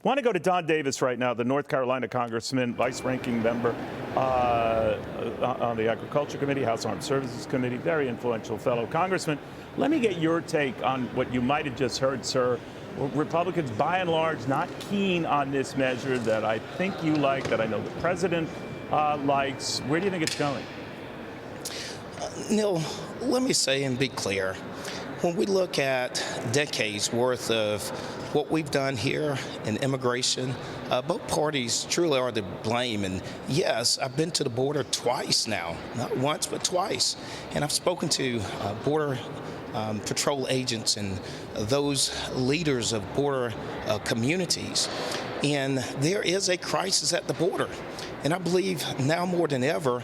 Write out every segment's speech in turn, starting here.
Want to go to Don Davis right now, the North Carolina congressman, vice-ranking member on the Agriculture Committee, House Armed Services Committee, very influential fellow congressman. Let me get your take on what you might have just heard, sir. Republicans, by and large, not keen on this measure that I think you like, that I know the president likes. Where do you think it's going? Neil, let me say and be clear. When we look at decades worth of what we've done here in immigration, both parties truly are to blame. And yes, I've been to the border twice now, not once, but twice. And I've spoken to border patrol agents and those leaders of border communities. And there is a crisis at the border. And I believe now more than ever,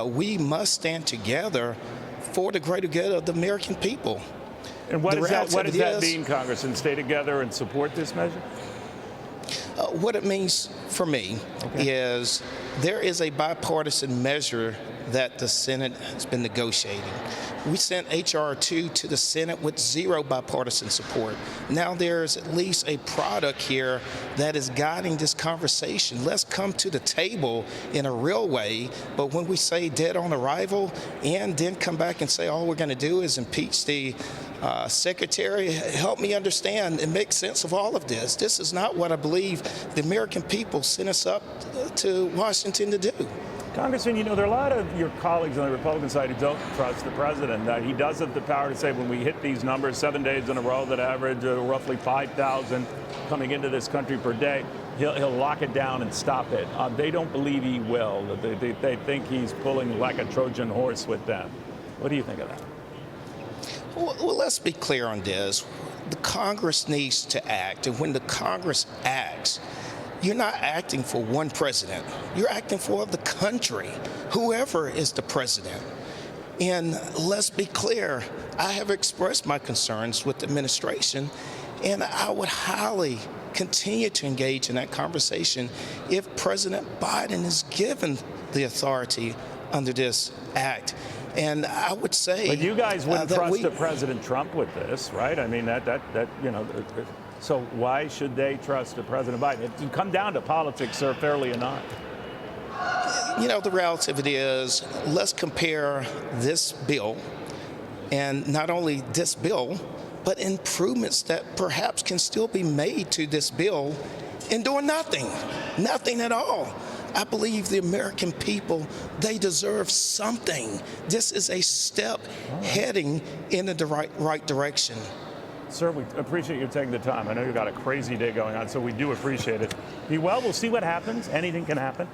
we must stand together for the greater good of the American people. And what does that mean, Congressman? Stay together and support this measure? What it means for me is there is a bipartisan measure that the Senate has been negotiating. We sent H.R. 2 to the Senate with zero bipartisan support. Now there's at least a product here that is guiding this conversation. Let's come to the table in a real way, but when we say dead on arrival and then come back and say all we're going to do is impeach the Secretary, help me understand and make sense of all of this. This is not what I believe the American people sent us up to Washington to do. Congressman, you know, there are a lot of your colleagues on the Republican side who don't trust the president. He does have the power to say when we hit these numbers, 7 days in a row that average roughly 5,000 coming into this country per day, he'll lock it down and stop it. They don't believe he will. They think he's pulling like a Trojan horse with them. What do you think of that? Well, let's be clear on this. The Congress needs to act, and when the Congress acts, you're not acting for one president. You're acting for the country, whoever is the president. And let's be clear, I have expressed my concerns with the administration, and I would highly continue to engage in that conversation if President Biden is given the authority under this act. And I would say, but you guys wouldn't trust President Trump with this, right? I mean, you know. So why should they trust President Biden? It can come down to politics, sir, fairly or not. You know, the reality of it is, let's compare this bill, and not only this bill, but improvements that perhaps can still be made to this bill, and doing nothing at all. I believe the American people, they deserve something. This is a step heading in the right direction. Sir, we appreciate you taking the time. I know you've got a crazy day going on, so we do appreciate it. Be well. We'll see what happens. Anything can happen.